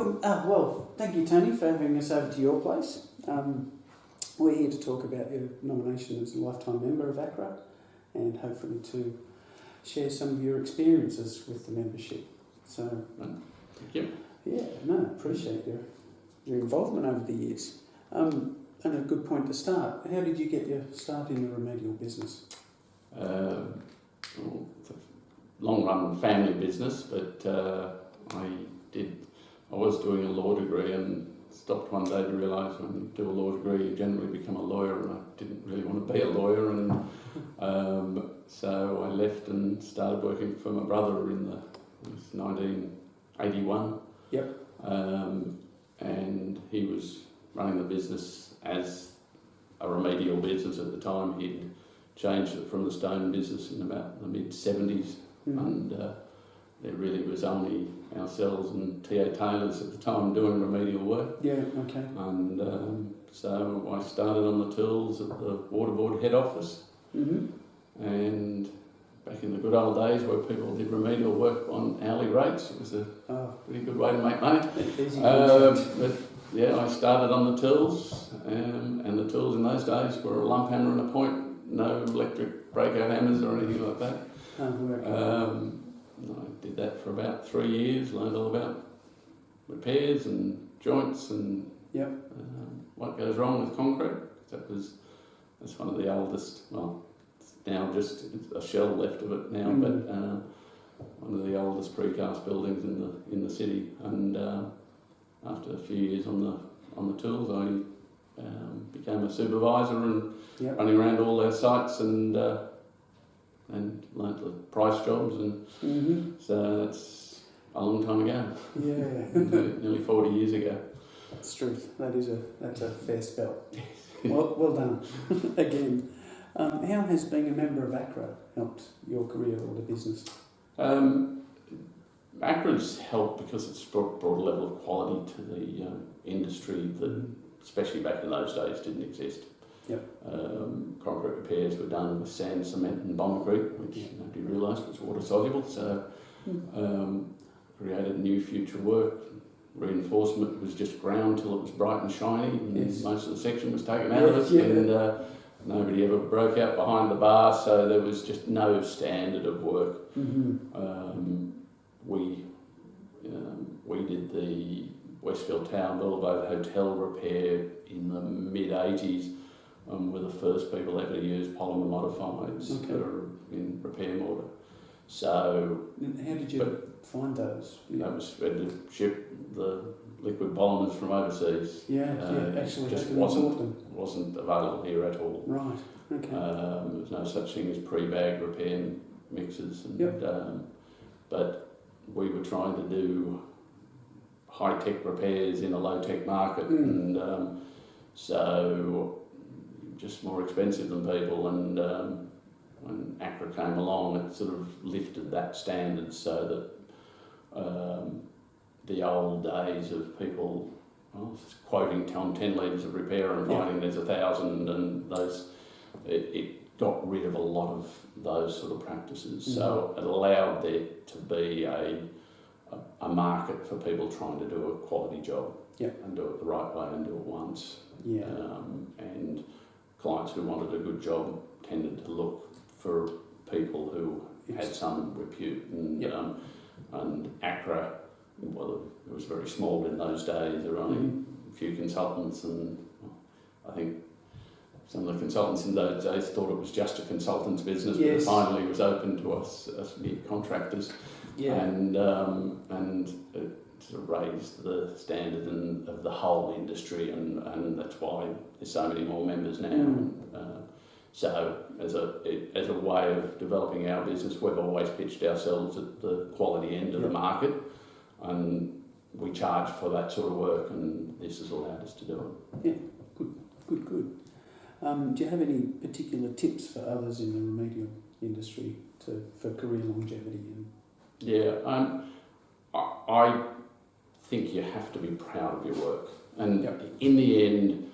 Welcome. Well, thank you, Tony, for having us over to your place. We're here to talk about your nomination as a lifetime member of ACCRA and hopefully to share some of your experiences with the membership. So, Thank you. Yeah, no, appreciate your involvement over the years. And a good point to start. How did you get your start in the Remedial business? Well, it's a long-run family business, but I was doing a law degree and stopped one day to realise when you do a law degree you generally become a lawyer, and I didn't really want to be a lawyer, and so I left and started working for my brother it was 1981. Yep. And he was running the business as a remedial business at the time. He'd changed it from the stone business in about the mid-70s, and there really was only ourselves and T.A. Taylors at the time doing remedial work. Yeah, okay. And so I started on the tools at the Water Board head office, and back in the good old days where people did remedial work on hourly rates, it was a pretty good way to make money. But yeah, I started on the tools, and the tools in those days were a lump hammer and a point, no electric breakout hammers or anything like that. I did that for about 3 years, learned all about repairs and joints and what goes wrong with concrete. That's one of the oldest, well, it's now just a shell left of it now, but one of the oldest precast buildings in the city. And after a few years on the tools, I became a supervisor and running around all our sites and learnt the price jobs, and so that's a long time ago. Yeah. nearly 40 years ago. That's truth. That's a fair spell. Well done. Again. How has being a member of ACCRA helped your career or the business? ACCRA's helped because it's brought a level of quality to the industry that, especially back in those days, didn't exist. Yep. Concrete repairs were done with sand, cement and bombacrete, which nobody realised was water soluble, so created new future work. Reinforcement was just ground till it was bright and shiny, and most of the section was taken out of it, and nobody ever broke out behind the bar, so there was just no standard of work. We did the Westfield Tower Boulevard Hotel repair in the mid-80s. We're the first people ever to use polymer modifieds in repair mortar. So, how did you find those? That was we had to ship the liquid polymers from overseas. Actually, just wasn't available here at all. Right. Okay. There was no such thing as pre-bagged repair mixes, but we were trying to do high-tech repairs in a low-tech market, and so just more expensive than people, and when ACCRA came along it sort of lifted that standard so that the old days of people quoting 10 litres of repair and finding there's 1,000 and those, it got rid of a lot of those sort of practices, so it allowed there to be a market for people trying to do a quality job and do it the right way and do it once. And clients who wanted a good job tended to look for people who had some repute, and ACCRA, well, it was very small in those days. There were only a few consultants, and I think some of the consultants in those days thought it was just a consultant's business, but it finally was open to us mere contractors, and it sort of raised the standard of the whole industry, and that's why there's so many more members now. So as a way of developing our business, we've always pitched ourselves at the quality end of the market, and we charge for that sort of work, and this has allowed us to do it. Yeah, good. Do you have any particular tips for others in the remedial industry for career longevity? I think you have to be proud of your work, and in the end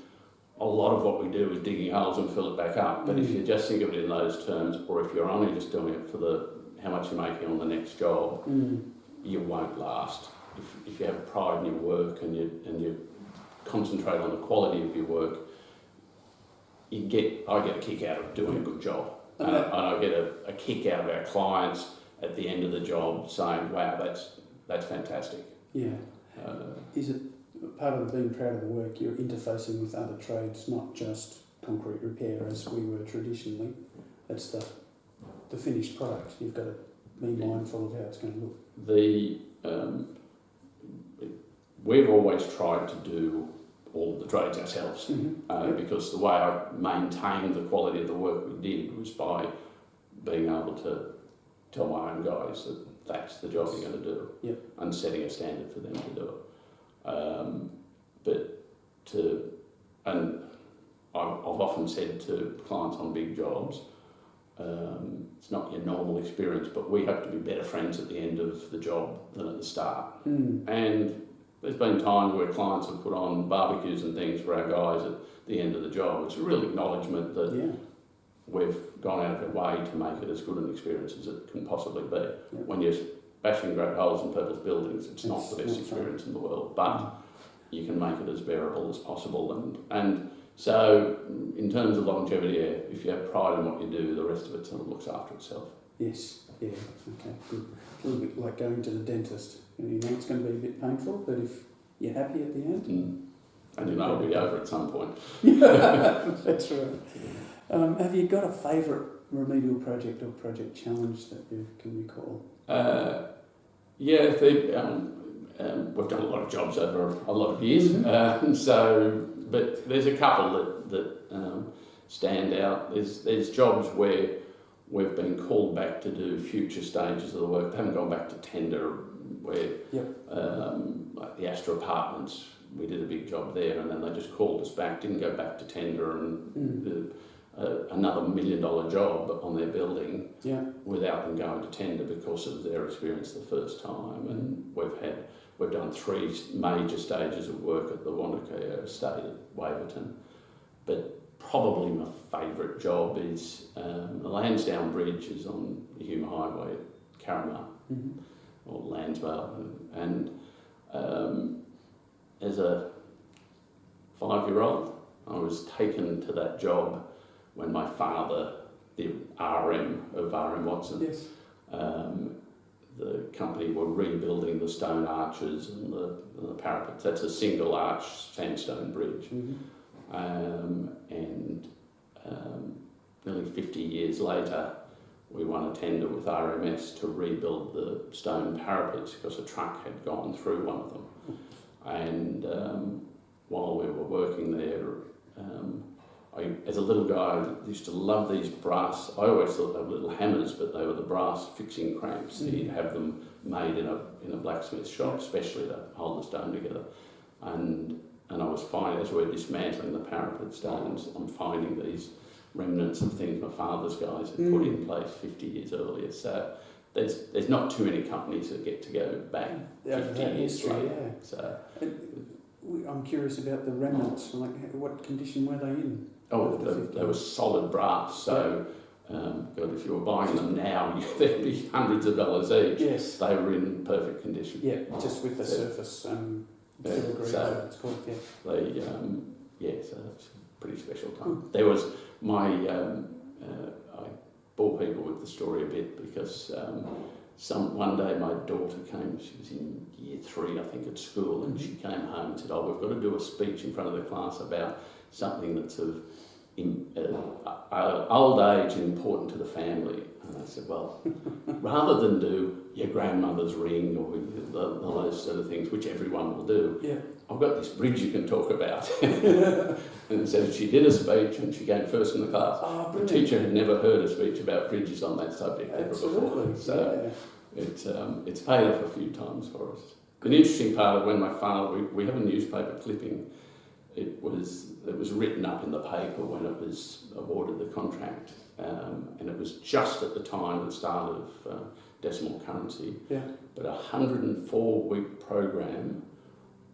a lot of what we do is digging holes and fill it back up, but if you just think of it in those terms, or if you're only just doing it for how much you're making on the next job, you won't last. if you have pride in your work and you concentrate on the quality of your work, I get a kick out of doing a good job. Okay. And I get a kick out of our clients at the end of the job saying, wow, that's fantastic. Yeah. Is it part of being proud of the work, you're interfacing with other trades, not just concrete repair as we were traditionally? That's the finished product. You've got to be mindful of how it's going to look. We've always tried to do all the trades ourselves, because the way I maintained the quality of the work we did was by being able to tell my own guys that that's the job you're going to do, and setting a standard for them to do it. And I've often said to clients on big jobs, it's not your normal experience, but we have to be better friends at the end of the job than at the start. And there's been times where clients have put on barbecues and things for our guys at the end of the job. It's a real acknowledgement that we've gone out of our way to make it as good an experience as it can possibly be. When you're bashing great holes in people's buildings, it's not the best experience in the world, but you can make it as bearable as possible. And so, in terms of longevity, if you have pride in what you do, the rest of it sort of looks after itself. Yes, yeah, okay, good. A little bit like going to the dentist. You know it's going to be a bit painful, but if you're happy at the end... And you know it'll be over at some point. That's right. Have you got a favourite remedial project or project challenge that you can recall? We've done a lot of jobs over a lot of years, but there's a couple that stand out. There's jobs where we've been called back to do future stages of the work. They haven't gone back to tender, where like the ACCRA apartments, we did a big job there, and then they just called us back, didn't go back to tender, and another $1 million job on their building without them going to tender because of their experience the first time. And we've done 3 major stages of work at the Wanaka estate at Waverton. But probably my favourite job is the Lansdowne Bridge is on the Hume Highway at Carramar, or Landsvale. And as a 5-year-old, I was taken to that job when my father, the RM of RM Watson, the company were rebuilding the stone arches and the parapets. That's a single arch sandstone bridge. Nearly 50 years later, we won a tender with RMS to rebuild the stone parapets because a truck had gone through one of them. And while we were working there, as a little guy, I used to love these brass. I always thought they were little hammers, but they were the brass fixing cramps. You'd have them made in a blacksmith shop, especially to hold the stone together. And I was finding, as we're dismantling the parapet stones, I'm finding these remnants of things my father's guys had put in place 50 years earlier. So there's not too many companies that get to go back 50 years later. So I'm curious about the remnants. Like, what condition were they in? Oh, they were solid brass. So, God, if you were buying them now, they'd be hundreds of dollars each. Yes. They were in perfect condition. Yeah, just with the surface filigree. So it's called. so it's a pretty special time. There was I bore people with the story a bit because one day my daughter came. She was in year 3, I think, at school, and she came home and said, "Oh, we've got to do a speech in front of the class about something that's of old age and important to the family." And I said, "Well, rather than do your grandmother's ring or those sort of things, which everyone will do, I've got this bridge you can talk about." And so she did a speech, and she came first in the class. The teacher had never heard a speech about bridges on that subject ever before. So it's paid off a few times for us. An interesting part of when my father, we have a newspaper clipping. It was written up in the paper when it was awarded the contract, and it was just at the time, the start of decimal currency. But a 104-week program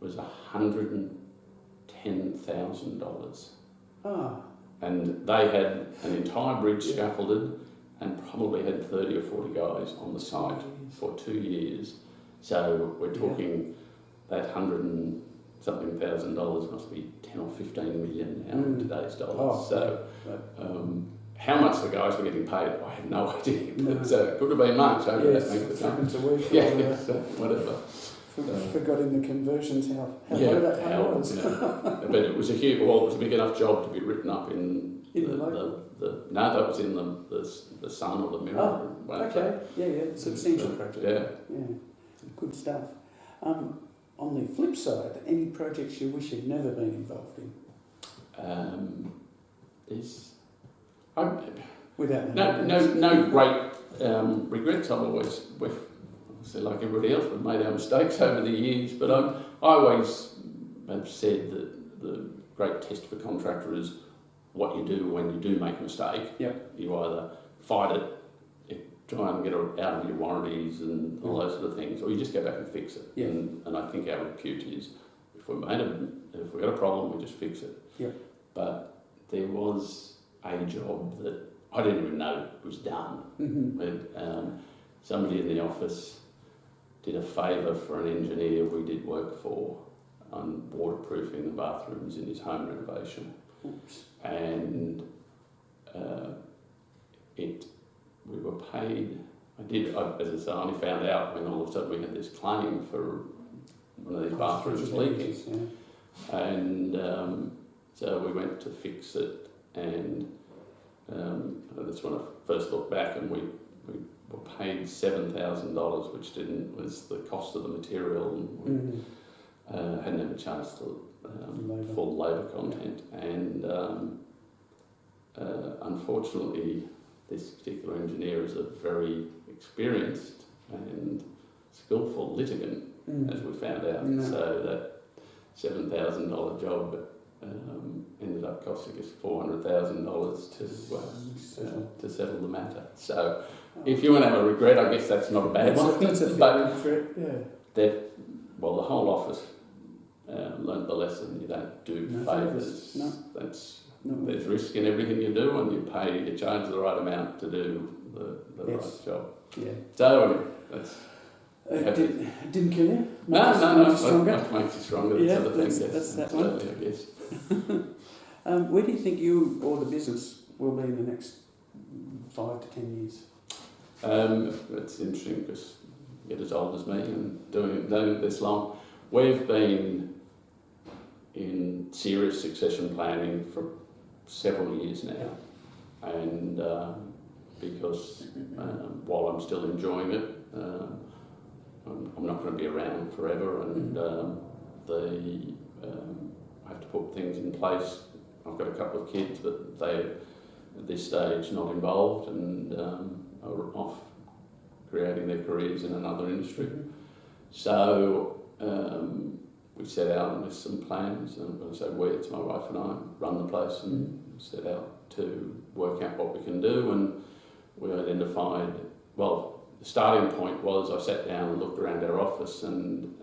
was $110,000. And they had an entire bridge scaffolded and probably had 30 or 40 guys on the site for 2 years. So we're talking that $100 and something thousand must be 10 or 15 million now in today's dollars. How much the guys were getting paid, I have no idea. No. So it could have been much over that length of time. Seconds a week. Yeah, so whatever. Forgot in the conversions how low that pay was. But it was it was a big enough job to be written up in the no, that was in the Sun or the Mirror. Oh, okay. Yeah. Substantial project. Yeah. Good stuff. On the flip side, any projects you wish you'd never been involved in? Without no great regrets. I've always, obviously like everybody else, we've made our mistakes over the years, but I always have said that the great test for contractor is what you do when you do make a mistake. Yep. You either fight it, try and get it out of your warranties and all those sort of things, or you just go back and fix it. Yep. And I think our repute is if we got a problem, we just fix it. Yep. But there was a job that I didn't even know was done. But, somebody in the office did a favour for an engineer we did work for on waterproofing the bathrooms in his home renovation. Oops. And we were paid. As I say, I only found out when all of a sudden we had this claim for one of these bathrooms leaking. Yeah. And so we went to fix it, and that's when I first looked back, and we were paid $7,000, which was the cost of the material, and we hadn't even charged the full labour content. And unfortunately, this particular engineer is a very experienced and skillful litigant, as we found out. So that $7,000 job ended up costing us $400,000 to settle the matter. So, if you want to have a regret, I guess that's not a bad one. That's a fair regret, yeah. The whole office learned the lesson: you don't do favours. No. There's risk in everything you do, and you charge the right amount to do the right job. Yeah. So anyway, that's. It didn't kill you? No. It makes you stronger. That's that one. I guess. Where do you think you or the business will be in the next 5 to 10 years? It's interesting because you get as old as me and doing it this long. We've been in serious succession planning for several years now, and because while I'm still enjoying it, I'm not going to be around forever, and I have to put things in place. I've got a couple of kids, but they're at this stage not involved and are off creating their careers in another industry. So we set out with some plans, and when I say we, it's my wife and I run the place, and set out to work out what we can do, and we identified, the starting point was I sat down and looked around our office and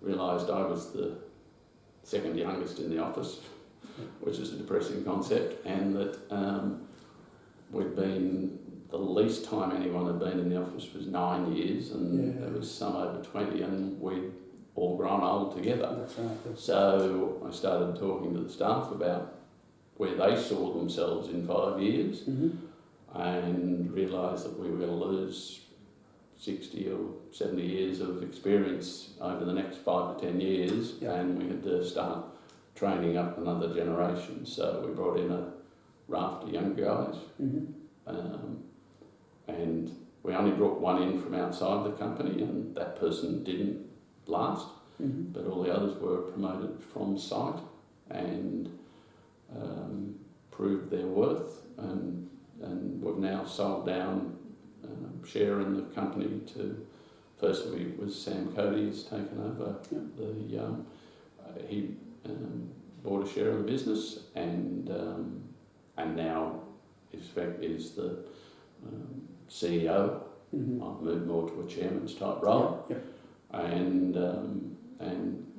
realised I was the second youngest in the office, which is a depressing concept, and that we'd been, the least time anyone had been in the office was 9 years, and there was some over 20, and we'd all grown old together. That's right. So I started talking to the staff about where they saw themselves in 5 years, and realised that we were going to lose 60 or 70 years of experience over the next 5 to 10 years, and we had to start training up another generation. So we brought in a raft of young guys, and we only brought one in from outside the company, and that person didn't last, but all the others were promoted from site and proved their worth, and we've now sold down share in the company to, firstly it was Sam Cody has taken over he bought a share of the business, and now is the CEO. I've moved more to a chairman's type role, and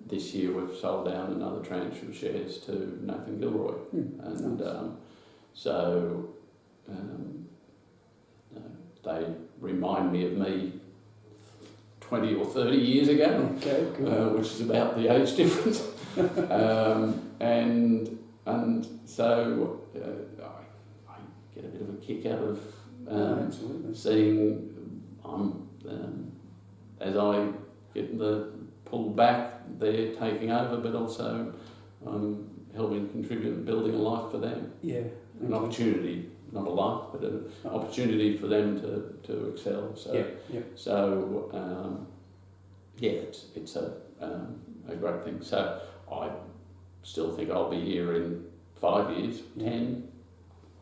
this year we've sold down another tranche of shares to Nathan Gilroy, and so they remind me of me 20 or 30 years ago, Okay, good. which is about the age difference. And so I get a bit of a kick out of Absolutely. seeing as I get the pull back, they're taking over, but also I'm helping contribute and building a life for them. Yeah. An opportunity, not a life, but an opportunity for them to excel. So, it's a great thing. So I still think I'll be here in 5 years, 10.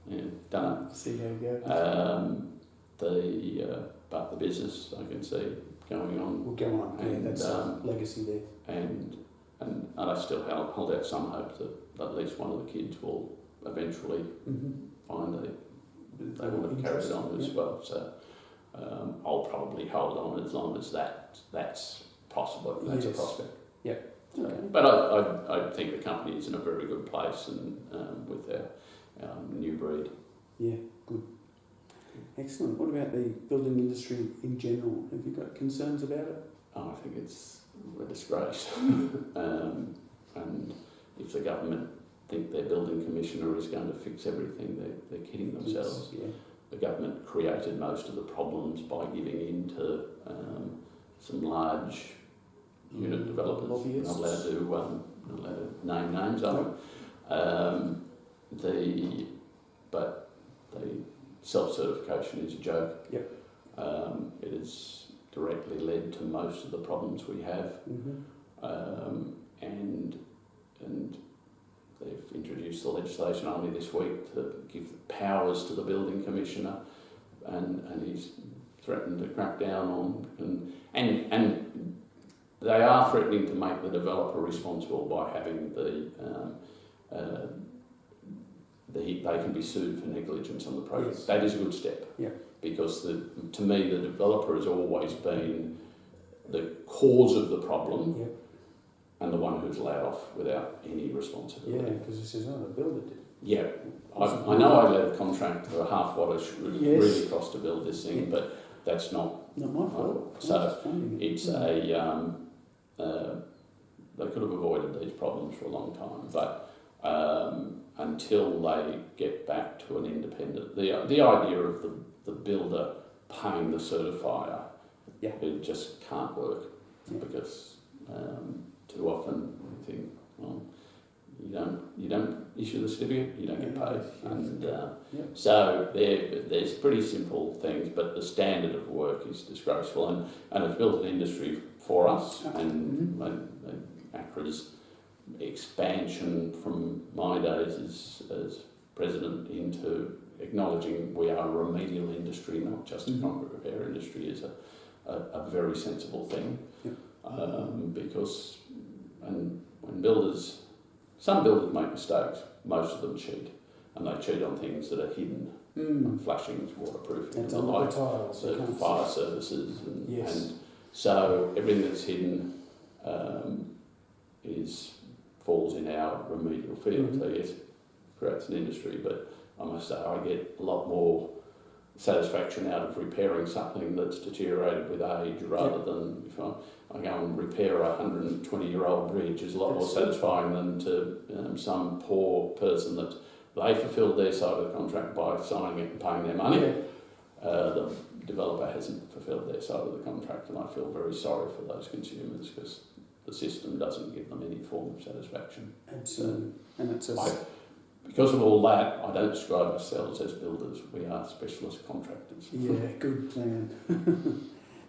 Yeah, don't know. See how it goes. But the business I can see going on. We'll go on. And, that's legacy there. And I still hold out some hope that at least one of the kids will eventually find they want to carry it on as well. So I'll probably hold on as long as that's possible. That's a prospect. Yeah. So, Okay. but I think the company is in a very good place and with our new breed. Yeah, good. Excellent. What about the building industry in general? Have you got concerns about it? I think it's a disgrace. And if the government think their building commissioner is going to fix everything, they're kidding themselves. Yeah. The government created most of the problems by giving in to some large unit developers. Lobbyists. Not allowed to name names of them. But the self-certification is a joke. Yep. It has directly led to most of the problems we have. And they've introduced the legislation only this week to give powers to the building commissioner, and he's threatened to crack down on and they are threatening to make the developer responsible by having they can be sued for negligence on the project. Yes. That is a good step. Yeah. Because to me the developer has always been the cause of the problem. Yep. And the one who's allowed off without any responsibility. Yeah, because it says, oh, the builder did. Yeah, I know I led a contract for half what it really cost to build this thing, but that's not my fault. So it's they could have avoided these problems for a long time, but until they get back to an independent, the idea of the builder paying the certifier, it just can't work because. Too often you think, well, you don't issue the certificate, you don't get paid, and so there's pretty simple things, but the standard of work is disgraceful, and it's built an industry for us, and ACCRA's expansion from my days as president into acknowledging we are a remedial industry, not just a concrete repair industry, is a very sensible thing. Because when some builders make mistakes, most of them cheat, and they cheat on things that are hidden, flashings, waterproofing, and the like, fire services, and so everything that's hidden falls in our remedial field. So yes, it creates an industry, but I must say I get a lot more satisfaction out of repairing something that's deteriorated with age rather than if I go and repair a 120-year-old bridge is a lot more satisfying than to some poor person that they fulfilled their side of the contract by signing it and paying their money. The developer hasn't fulfilled their side of the contract, and I feel very sorry for those consumers because the system doesn't give them any form of satisfaction. Absolutely. And it's because of all that, I don't describe ourselves as builders. We are specialist contractors. Yeah, good plan.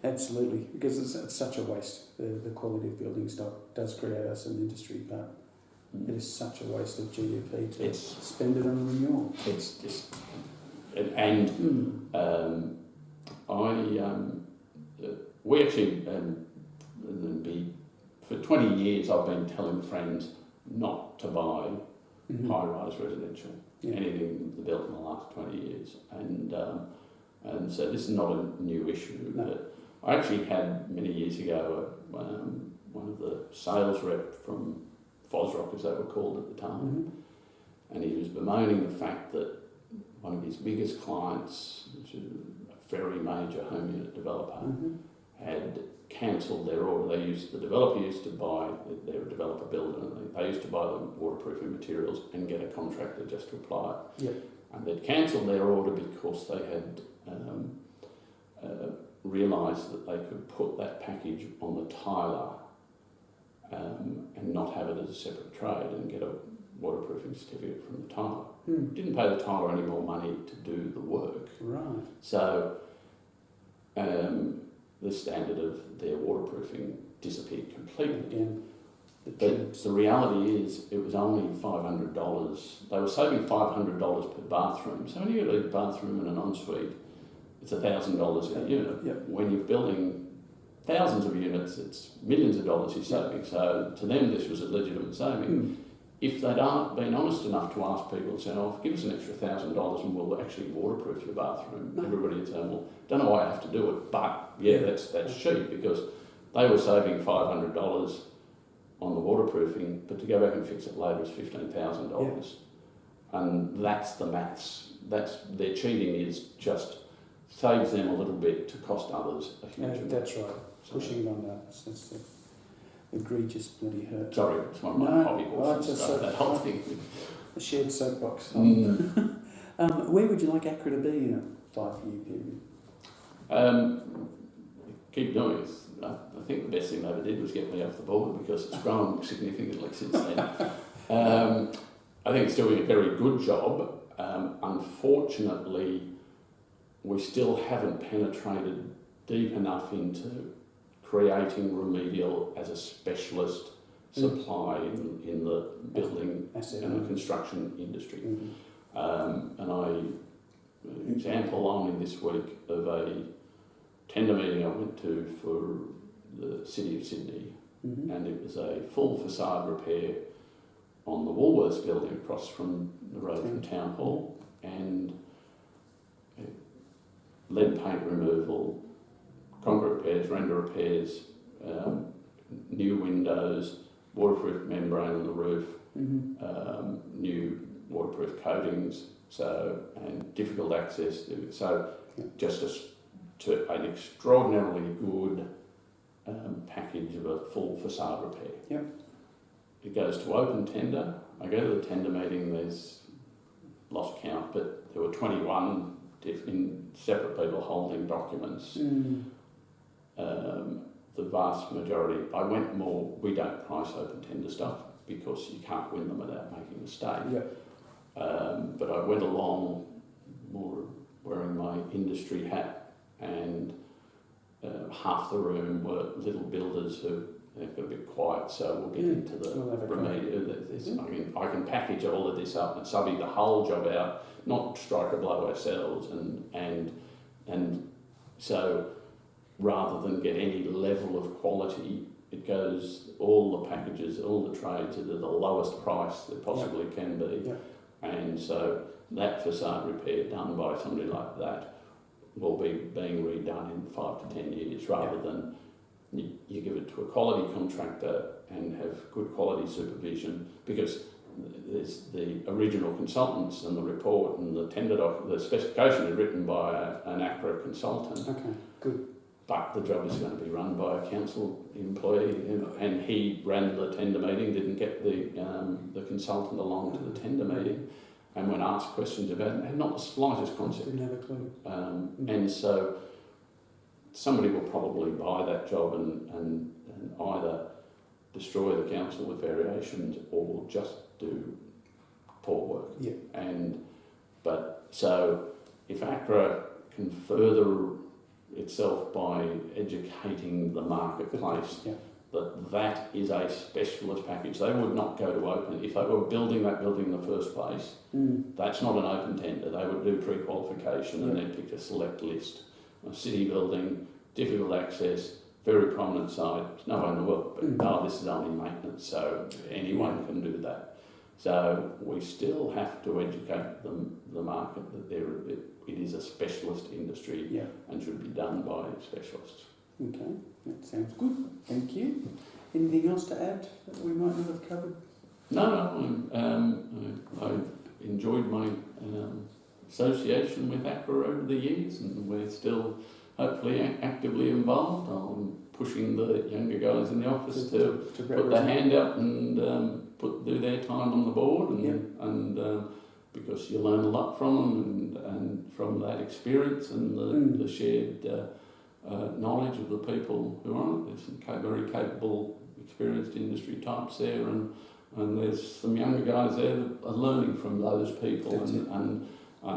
Absolutely, because it's such a waste. The quality of building stock does create us an industry, but it is such a waste of GDP to spend it on renewal. It's just... we actually... for 20 years I've been telling friends not to buy high-rise residential, anything built in the last 20 years. And so this is not a new issue. No. But I actually had, many years ago, one of the sales rep from Fosrock, as they were called at the time, and he was bemoaning the fact that one of his biggest clients, which is a very major home unit developer, had cancelled their order. The developer used to buy, they're a developer builder, and they used to buy the waterproofing materials and get a contractor just to apply it. Yep. And they'd cancelled their order because they had realised that they could put that package on the tiler and not have it as a separate trade and get a waterproofing certificate from the tiler. Didn't pay the tiler any more money to do the work. Right. So the standard of their waterproofing disappeared completely. Again, But the reality is it was only $500. They were saving $500 per bathroom. So when you get a bathroom and an ensuite, it's $1,000 a unit. Yep. When you're building thousands of units, it's millions of dollars you're saving. So to them, this was a legitimate saving. If they'd been honest enough to ask people and say, oh, give us an extra $1,000 and we'll actually waterproof your bathroom, everybody would say, well, don't know why I have to do it, but yeah, that's cheap, because they were saving $500 on the waterproofing, but to go back and fix it later is $15,000. And that's the maths. Their cheating is just saves them a little bit to cost others a huge amount. That's right. Pushing it on others. That's the egregious bloody hurt. Sorry, it's one of my hobby horses, that whole thing. A shared soapbox. Where would you like ACCRA to be in a 5-year period? Keep doing it. I think the best thing they ever did was get me off the board, because it's grown significantly since then. I think it's doing a very good job. Unfortunately, we still haven't penetrated deep enough into creating Remedial as a specialist supply in the building and the construction industry. Example only this week of a tender meeting I went to for the City of Sydney, and it was a full facade repair on the Woolworths building across from the road from Town Hall, and lead paint removal, concrete repairs, render repairs, new windows, waterproof membrane on the roof, new waterproof coatings, and difficult access. So just an extraordinarily good package of a full facade repair. Yep. It goes to open tender. I go to the tender meeting, there's lost count, but there were 21 separate people holding documents. The vast majority, we don't price open tender stuff because you can't win them without making a mistake. Yep. But I went along more wearing my industry hat, and half the room were little builders who they've got a bit quiet, so we'll get into the Remedial. I can package all of this up and subby the whole job out, not strike a blow ourselves, and so rather than get any level of quality, it goes all the packages, all the trades at the lowest price there possibly can be. And so that facade repair done by somebody like that will be being redone in 5 to 10 years, rather than you give it to a quality contractor and have good quality supervision, because there's the original consultants and the report and the tender the specification is written by an ACCRA consultant. Okay, good. But the job is going to be run by a council employee, and he ran the tender meeting, didn't get the consultant along to the tender meeting, and when asked questions about it, had not the slightest concept. Didn't have a clue. And so somebody will probably buy that job and either destroy the council with variations, or will just do poor work. So if ACCRA can further itself by educating the marketplace that is a specialist package. They would not go to open. If they were building that building in the first place, that's not an open tender. They would do pre-qualification and then pick a select list. A city building, difficult access, very prominent site, there's no one in the world, but this is only maintenance, so anyone can do that. So we still have to educate the market that it is a specialist industry and should be done by specialists. Okay, that sounds good. Thank you. Anything else to add that we might not have covered? No. I've enjoyed my association with ACCRA over the years, and we're still hopefully actively involved. I'm pushing the younger guys in the office to put their represent. hand up and do their time on the board, and because you learn a lot from them and from that experience and the shared knowledge of the people who are on it. There's some very capable, experienced industry types there, and there's some younger guys there that are learning from those people, and I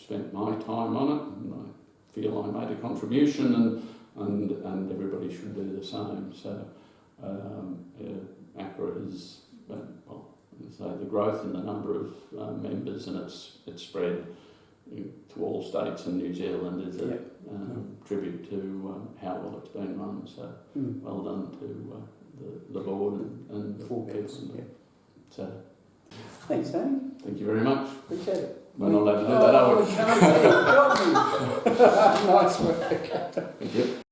spent my time on it, and I feel I made a contribution, and everybody should do the same. So ACCRA is, well, as I say, the growth in the number of members and its spread to all states in New Zealand is a tribute to how well it's been run. So well done to the board and the four people. So thanks, Tony. thank you very much. Appreciate it. We're not allowed to do that, are we? Got me. Nice work. Thank you.